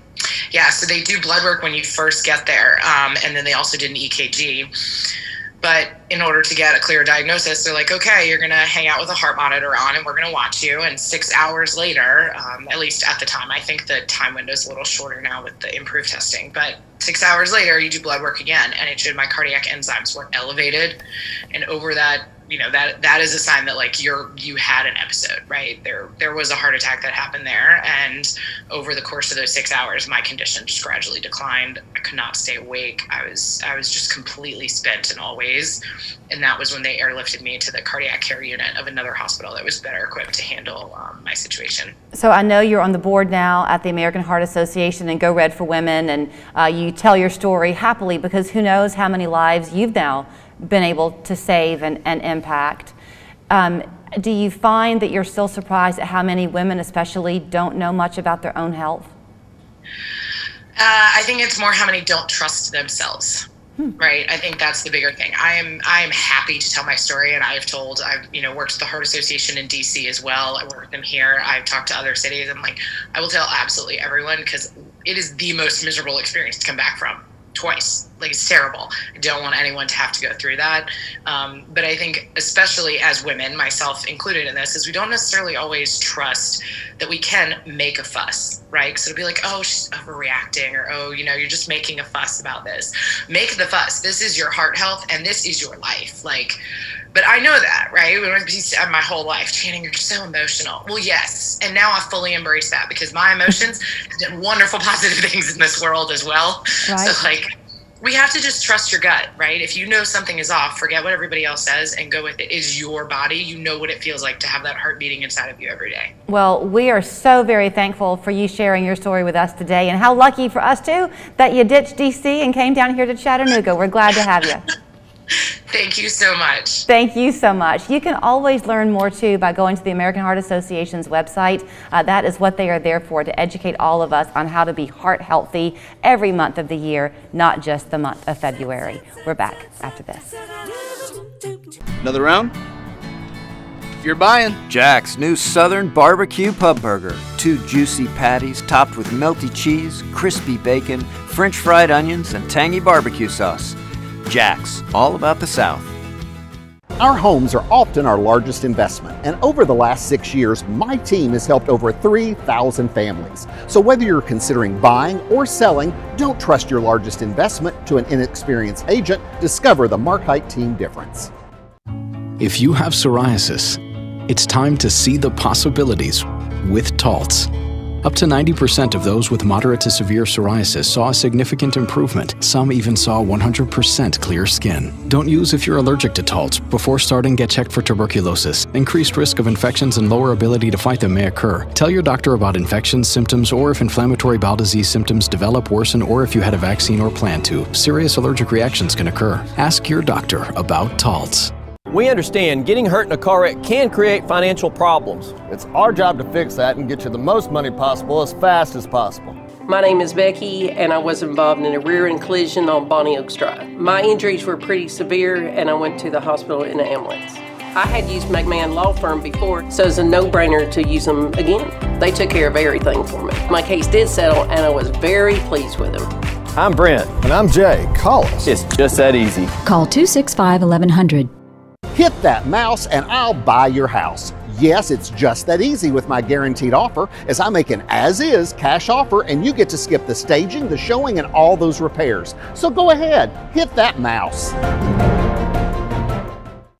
S24: Yeah, so they do blood work when you first get there, and then they also did an EKG. But in order to get a clear diagnosis, they're like, okay, you're going to hang out with a heart monitor on and we're going to watch you. And 6 hours later, at least at the time, I think the time window is a little shorter now with the improved testing, but 6 hours later, you do blood work again, and it showed my cardiac enzymes were elevated. And over that, you know, that is a sign that like you had an episode, right? There was a heart attack that happened there. And over the course of those 6 hours, my condition just gradually declined. I could not stay awake. I was just completely spent in all ways. And that was when they airlifted me to the cardiac care unit of another hospital that was better equipped to handle my situation.
S7: So I know you're on the board now at the American Heart Association and Go Red for Women, and you tell your story happily, because who knows how many lives you've now been able to save and impact. Do you find that you're still surprised at how many women especially don't know much about their own health?
S24: I think it's more how many don't trust themselves. Right. I think that's the bigger thing. I am happy to tell my story, and I've worked with the Heart Association in DC as well. I work with them here. I've talked to other cities. I'm like, I will tell absolutely everyone, because it is the most miserable experience to come back from twice. Like, it's terrible. I don't want anyone to have to go through that. But I think, especially as women, myself included in this, is we don't necessarily always trust that we can make a fuss, right? Because it'll be like, oh, she's overreacting, or, oh, you know, you're just making a fuss about this. Make the fuss. This is your heart health, and this is your life. Like, but I know that, right? My whole life, Channing, you're so emotional. Well, yes. And now I fully embrace that, because my emotions have done wonderful, positive things in this world as well. Right. So, like, we have to just trust your gut, right? If you know something is off, forget what everybody else says and go with it. It's your body. You know what it feels like to have that heart beating inside of you every day. Well, we are so very thankful for you sharing your story with us today, and how lucky for us too that you ditched DC and came down here to Chattanooga. We're glad to have you. Thank you so much. Thank you so much. You can always learn more too by going to the American Heart Association's website. That is what they are there for, to educate all of us on how to be heart healthy every month of the year, not just the month of February. We're back after this.
S2: Another round? If you're buying.
S11: Jack's new Southern Barbecue Pub Burger. 2 juicy patties topped with melty cheese, crispy bacon, French fried onions, and tangy barbecue sauce. Jack's, all about the South.
S13: Our homes are often our largest investment, and over the last 6 years, my team has helped over 3,000 families. So whether you're considering buying or selling, don't trust your largest investment to an inexperienced agent. Discover the Markite team difference.
S15: If you have psoriasis, it's time to see the possibilities with Taltz. Up to 90% of those with moderate to severe psoriasis saw a significant improvement. Some even saw 100% clear skin. Don't use if you're allergic to Taltz. Before starting, get checked for tuberculosis. Increased risk of infections and lower ability to fight them may occur. Tell your doctor about infections, symptoms, or if inflammatory bowel disease symptoms develop, worsen, or if you had a vaccine or plan to. Serious allergic reactions can occur. Ask your doctor about Taltz.
S25: We understand getting hurt in a car wreck can create financial problems.
S20: It's our job to fix that and get you the most money possible as fast as possible.
S26: My name is Becky, and I was involved in a rear-end collision on Bonnie Oaks Drive. My injuries were pretty severe, and I went to the hospital in an ambulance. I had used McMahon Law Firm before, so it's a no-brainer to use them again. They took care of everything for me. My case did settle, and I was very pleased with them.
S20: I'm Brent. And I'm Jay. Call us.
S2: It's just that easy.
S22: Call 265-1100.
S13: Hit that mouse and I'll buy your house. Yes, it's just that easy with my guaranteed offer, as I make an as-is cash offer and you get to skip the staging, the showing, and all those repairs. So go ahead, hit that mouse.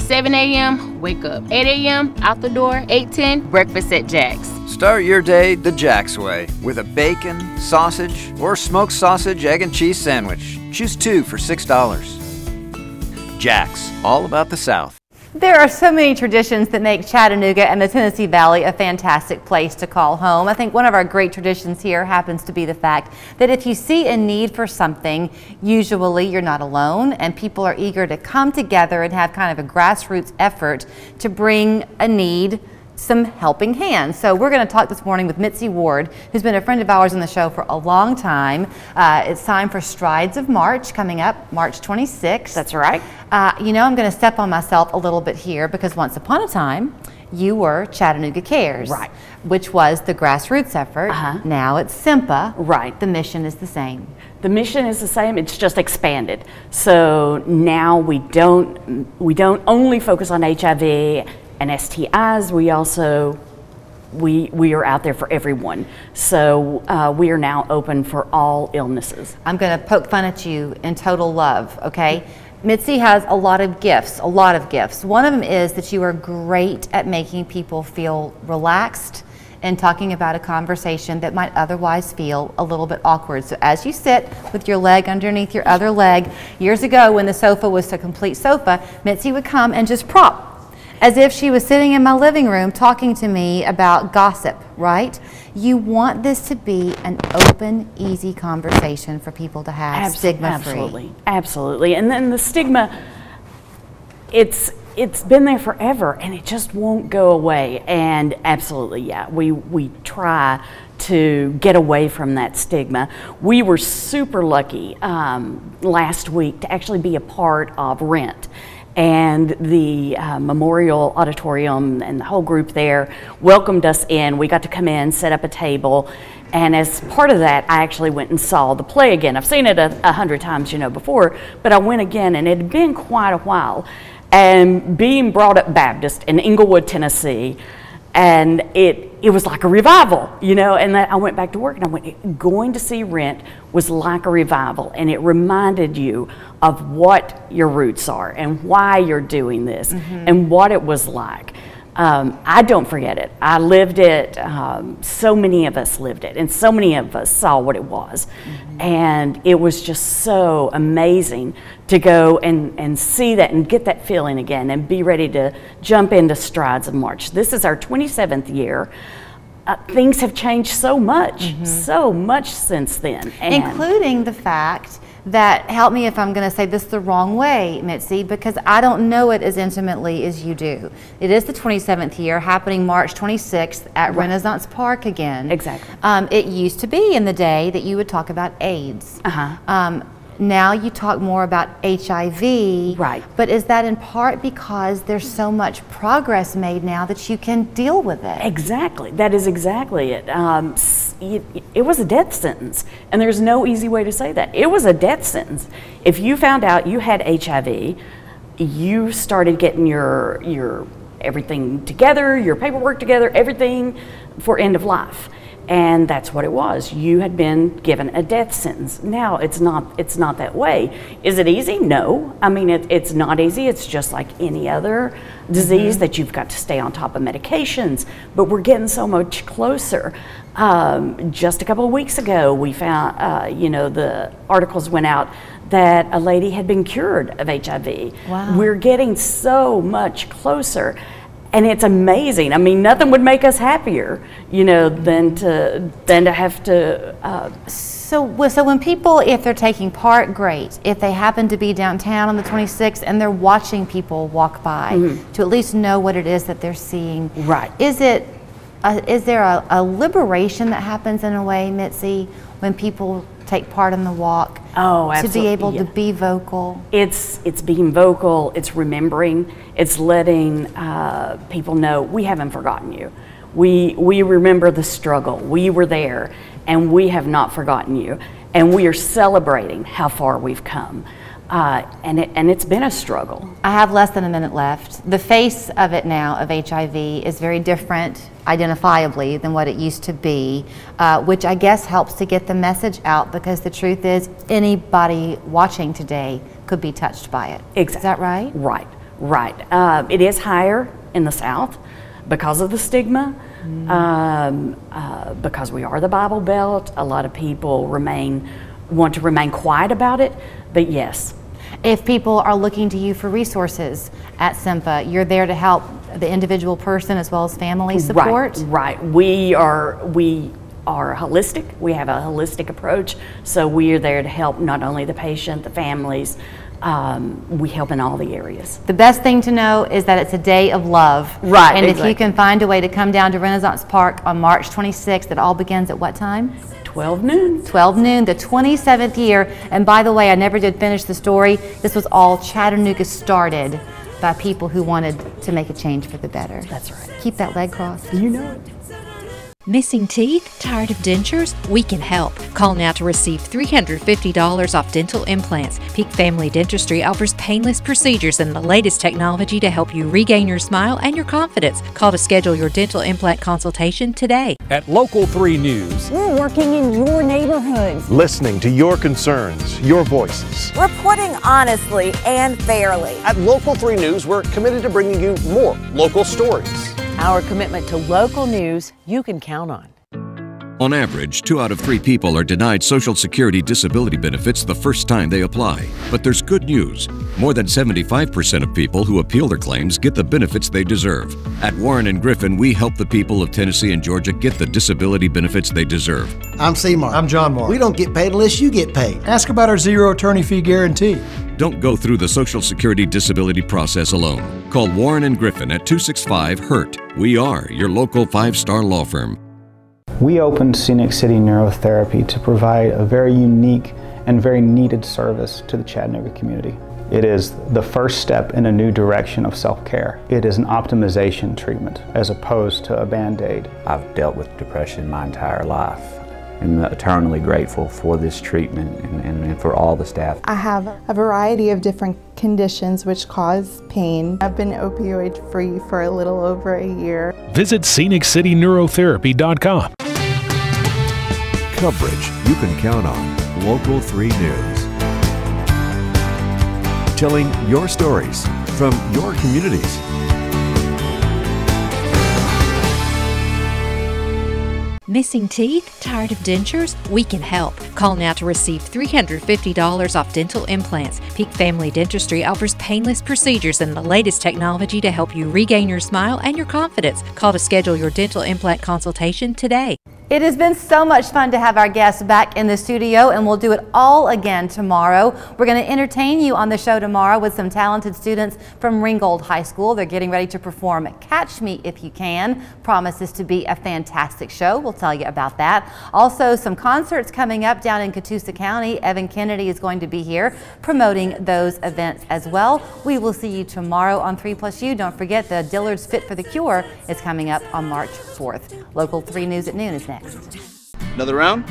S27: 7 a.m., wake up. 8 a.m., out the door. 8:10, breakfast at Jack's.
S11: Start your day the Jack's way with a bacon, sausage, or smoked sausage, egg, and cheese sandwich. Choose 2 for $6. Jack's, all about the South.
S7: There are so many traditions that make Chattanooga and the Tennessee Valley a fantastic place to call home. I think one of our great traditions here happens to be the fact that if you see a need for something, usually you're not alone and people are eager to come together and have kind of a grassroots effort to bring a need some helping hands. So we're going to talk this morning with Mitzi Ward, who's been a friend of ours on the show for a long time. It's time for Strides of March coming up, March 26th.
S1: That's right.
S7: You know, I'm going to step on myself a little bit here because once upon a time, you were Chattanooga Cares,
S1: right,
S7: which was the grassroots effort. Now it's SIMPA.
S1: Right.
S7: The mission is the same.
S1: The mission is the same. It's just expanded. So now we don't only focus on HIV and STIs. We also we are out there for everyone. So we are now open for all illnesses.
S7: I'm going to poke fun at you in total love. Okay. Mitzi has a lot of gifts, One of them is that you are great at making people feel relaxed and talking about a conversation that might otherwise feel a little bit awkward. So as you sit with your leg underneath your other leg, years ago when the sofa was a complete sofa, Mitzi would come and just prop, as if she was sitting in my living room talking to me about gossip, right? You want this to be an open, easy conversation for people to have, stigma-free.
S1: Absolutely, absolutely. And then the stigma, it's been there forever and it just won't go away. And absolutely, yeah, we try to get away from that stigma. We were super lucky last week to actually be a part of Rent. And the Memorial Auditorium and the whole group there welcomed us in. We got to come in, set up a table, and as part of that, I actually went and saw the play again. I've seen it 100 times, you know, before, but I went again, and it had been quite a while. And being brought up Baptist in Englewood, Tennessee, and it was like a revival, you know, and I went back to work and I went, going to see Rent was like a revival, and it reminded you of what your roots are and why you're doing this and what it was like. I don't forget it. I lived it. So many of us lived it, and so many of us saw what it was. And it was just so amazing to go and see that and get that feeling again and be ready to jump into Strides of March. This is our 27th year. Things have changed so much since then.
S7: Including the fact that, help me if I'm going to say this the wrong way, Mitzi, because I don't know it as intimately as you do. It is the 27th year, happening March 26th at Renaissance Park again.
S1: Exactly.
S7: It used to be in the day that you would talk about AIDS. Now you talk more about HIV.
S1: Right.
S7: But is that in part because there's so much progress made now that you can deal with it?
S1: Exactly. That is exactly it. It was a death sentence, and there's no easy way to say that. It was a death sentence. If you found out you had HIV, you started getting your everything together, your paperwork together, everything for end of life. And that's what it was. You had been given a death sentence. Now it's not that way. Is it easy? No. I mean, it's not easy. It's just like any other disease that you've got to stay on top of medications. But we're getting so much closer. Just a couple of weeks ago, we found, you know, the articles went out that a lady had been cured of HIV.
S7: Wow.
S1: We're getting so much closer. And it's amazing. I mean, nothing would make us happier, you know, than to have to.
S7: So when people, if they're taking part, great. If they happen to be downtown on the 26th and they're watching people walk by, to at least know what it is that they're seeing.
S1: Right.
S7: Is there a liberation that happens in a way, Mitzi, when people take part in the walk?
S1: Oh, absolutely.
S7: To be able to be vocal.
S1: It's being vocal. It's remembering. It's letting people know we haven't forgotten you. We remember the struggle. We were there, and we have not forgotten you. And we are celebrating how far we've come. And it's been a struggle.
S7: I have less than a minute left. The face of it now, of HIV, is very different identifiably than what it used to be, which I guess helps to get the message out, because the truth is anybody watching today could be touched by it.
S1: Exactly.
S7: Is that right?
S1: Right. It is higher in the South because of the stigma, because we are the Bible Belt. A lot of people want to remain quiet about it, but yes.
S7: If people are looking to you for resources at SIMPA, you're there to help the individual person as well as family support?
S1: Right. We are holistic. We have a holistic approach. So we are there to help not only the patient, the families, we help in all the areas.
S7: The best thing to know is that it's a day of love.
S1: Right,
S7: And
S1: exactly.
S7: if you can find a way to come down to Renaissance Park on March 26th, it all begins at what time?
S1: 12 noon.
S7: 12 noon, the 27th year. And by the way, I never did finish the story. This was all Chattanooga started by people who wanted to make a change for the better.
S1: That's right.
S7: Keep that leg crossed.
S1: You know it.
S5: Missing teeth? Tired of dentures? We can help. Call now to receive $350 off dental implants. Peak Family Dentistry offers painless procedures and the latest technology to help you regain your smile and your confidence. Call to schedule your dental implant consultation today.
S14: At Local 3 News,
S16: we're working in your neighborhoods,
S14: listening to your concerns, your voices.
S16: reporting honestly and fairly.
S14: At Local 3 News, we're committed to bringing you more local stories.
S16: Our commitment to local news you can count on.
S17: On average, 2 out of 3 people are denied Social Security disability benefits the first time they apply. But there's good news. More than 75% of people who appeal their claims get the benefits they deserve. At Warren and Griffin, we help the people of Tennessee and Georgia get the disability benefits they deserve.
S18: I'm Seymour.
S19: I'm John Moore.
S18: We don't get paid unless you get paid.
S19: Ask about our zero attorney fee guarantee.
S17: Don't go through the Social Security disability process alone. Call Warren and Griffin at 265-HURT. We are your local 5-star law firm.
S21: We opened Scenic City Neurotherapy to provide a very unique and very needed service to the Chattanooga community. It is the first step in a new direction of self-care. It is an optimization treatment as opposed to a Band-Aid.
S23: I've dealt with depression my entire life. I'm eternally grateful for this treatment and for all the staff.
S28: I have a variety of different conditions which cause pain. I've been opioid-free for a little over a year.
S29: Visit ScenicCityNeurotherapy.com.
S12: Coverage you can count on. Local 3 News. Telling your stories from your communities.
S5: Missing teeth? Tired of dentures? We can help. Call now to receive $350 off dental implants. Peak Family Dentistry offers painless procedures and the latest technology to help you regain your smile and your confidence. Call to schedule your dental implant consultation today.
S7: It has been so much fun to have our guests back in the studio, and we'll do it all again tomorrow. We're going to entertain you on the show tomorrow with some talented students from Ringgold High School. They're getting ready to perform Catch Me If You Can. Promises to be a fantastic show. We'll tell you about that. Also, some concerts coming up down in Catoosa County. Evan Kennedy is going to be here promoting those events as well. We will see you tomorrow on 3+U. Don't forget the Dillard's Fit for the Cure is coming up on March 4th. Local 3 News at noon is next.
S2: Another round?